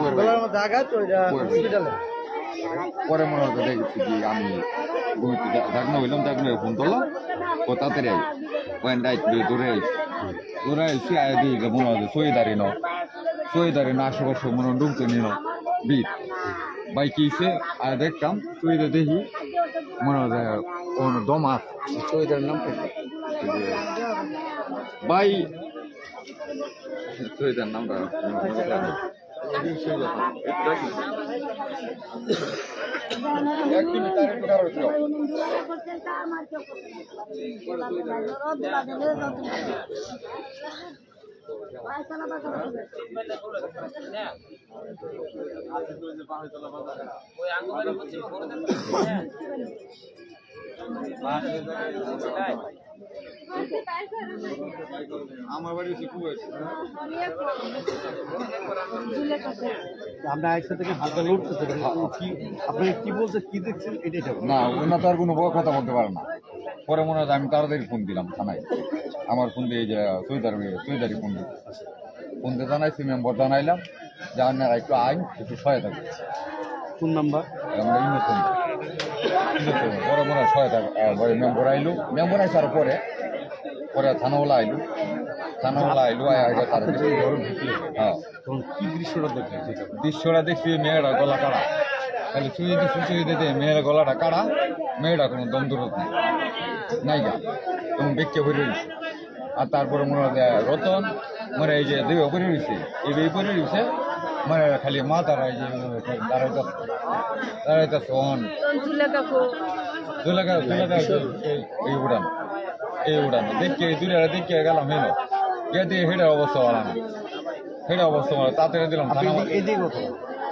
গলার মধ্যে আঘাত হসপিটালে পরে মনে হতো দেখছি কি আমি ঢাকনা হইলাম ঢাকনা ফোন করলাম ও তাড়াতাড়ি আই পয়েন্ট দৌড়ে আইসি আয় দিই মনে হতো সইদারি ন আশেপাশে মনে হয় ঢুকতে নিল বিট বাইকে এসে আয় দেখতাম সইদে দেখি মনে হয় দমাস শহীদের নাম বাই সইদার নামটা আমার বাড়ি আমরা একসাথে থেকে হালকা লড়তেছে আপনি কি বলছেন কি দেখছেন এটাই না ওনা তো আর কোনো কথা বলতে পারে না পরে মনে হয় আমি তাড়াতাড়ি ফোন দিলাম থানায় আমার ফোন দিয়ে যে সৈদারি ফোন দিয়ে জানাইছি মেম্বার জানাইলাম যে আপনারা একটু আইন একটু সহায়তা করছে কোন নাম্বার আমরা ইনোসেন্ট পরে মনে হয় সহায়তা মেম্বার আইসার পরে থানাওয়ালা আইলো তার হ্যাঁ কি দৃশ্যটা দেখছি মেয়েরা গলা কাড়া খালি চুই দিতে মেয়েরা গলাটা কাড়া মেয়েরা কোনো দম দূরত নাইগা কোনো ব্যক্তি ভরে রয়েছে আর তারপরে মনে হয় রতন মানে এই যে দেহ করে রয়েছে এই করে রয়েছে মানে খালি মা তারা এই যে দাঁড়াইতেছে অন এই উড়ান দেখে দেখে গেলাম হেলো গিয়ে দিয়ে হেডের অবস্থা ভালো না তাড়াতাড়ি দিলাম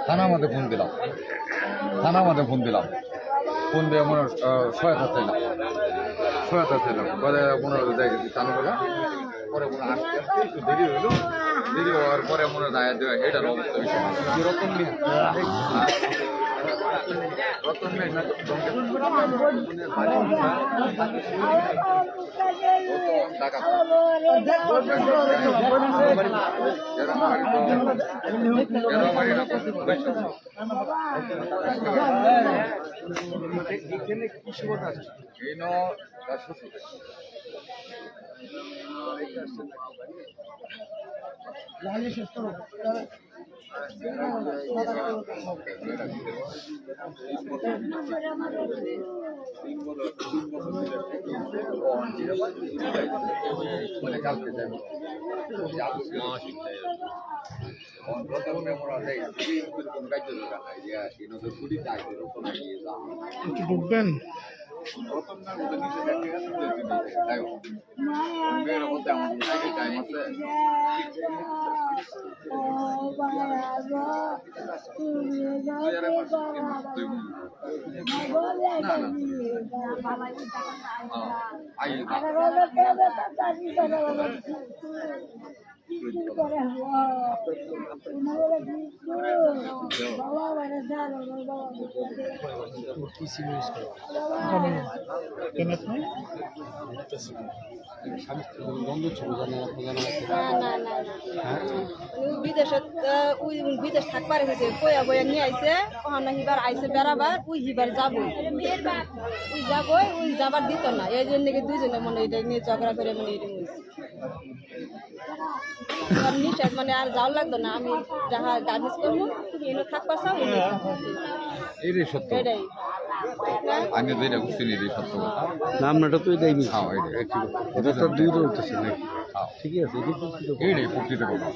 থানা মধ্যে ফোন দিলাম ফোন দিয়ে মনে সহায়তা চাইলাম পরে মনে হয় দেখেছি থানাবেলা পরে মনে আসতে একটু দেরি হওয়ার পরে মনে হয় হেডের অবস্থা বেশি রতন কালকে যাবো ঢুকবেন বিদেশ থাকবার হয়েছে কয়া বয়া নিয়ে আইছে হিবার আইসে বেড়াবার ওই হিবার যাবো ওই যাবার দিত না এই জন্য দুইজনে মনে এটা নিয়ে ঝগড়া করে মানে এটা নিষেধ মানে আর যাওয়ার লাগতো না আমি যাহা গার্মেন্টস করবো তুমি এনে থাকবার চাও এটাই সত্য এটাই আমি যেটা বুঝছি এটাই সত্য নামটা তো এটাই এটা তো দুই রয়েছে নাকি ঠিকই আছে এটাই প্রকৃত কথা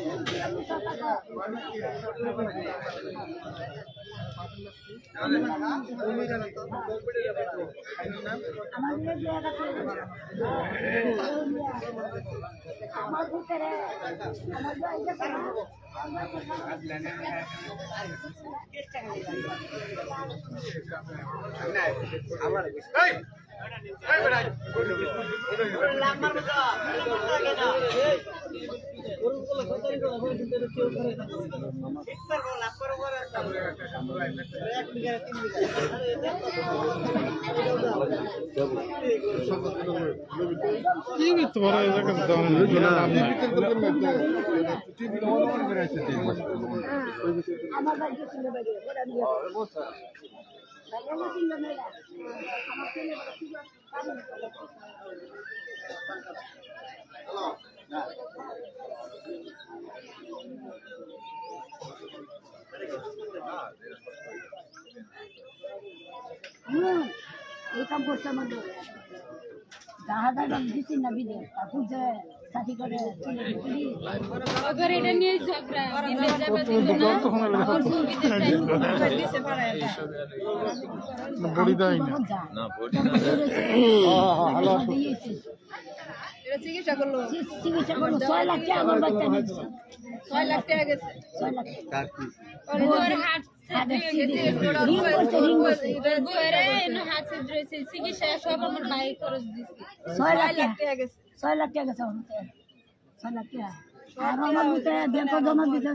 কি করতে পারে এটাকে দাম এই কাম করছে আমাদের জাহাজা দিচ্ছি না বিদেশ তারপর যে সাথী করে अगर এটা নিয়ে ঝগড়া বিদেশ যাবে দিন না আর বিদেশ দিতে পারে বড়ি দেয় না না এটা চিকিৎসা করলো চিকিৎসা করলো 6 লাখ টাকা আমার বাচ্চা নিচ্ছে 6 লাখ টাকা গেছে 6 লাখ কার কি ওর হার্ট চিকিৎসা সব আমার ভাই খরচ দিচ্ছে 6 লাখ 6 লাখ টাকা গেছে 6 লাখ টাকা গেছে 6 লাখ টাকা আর আমার ব্যাংক জমা দিতে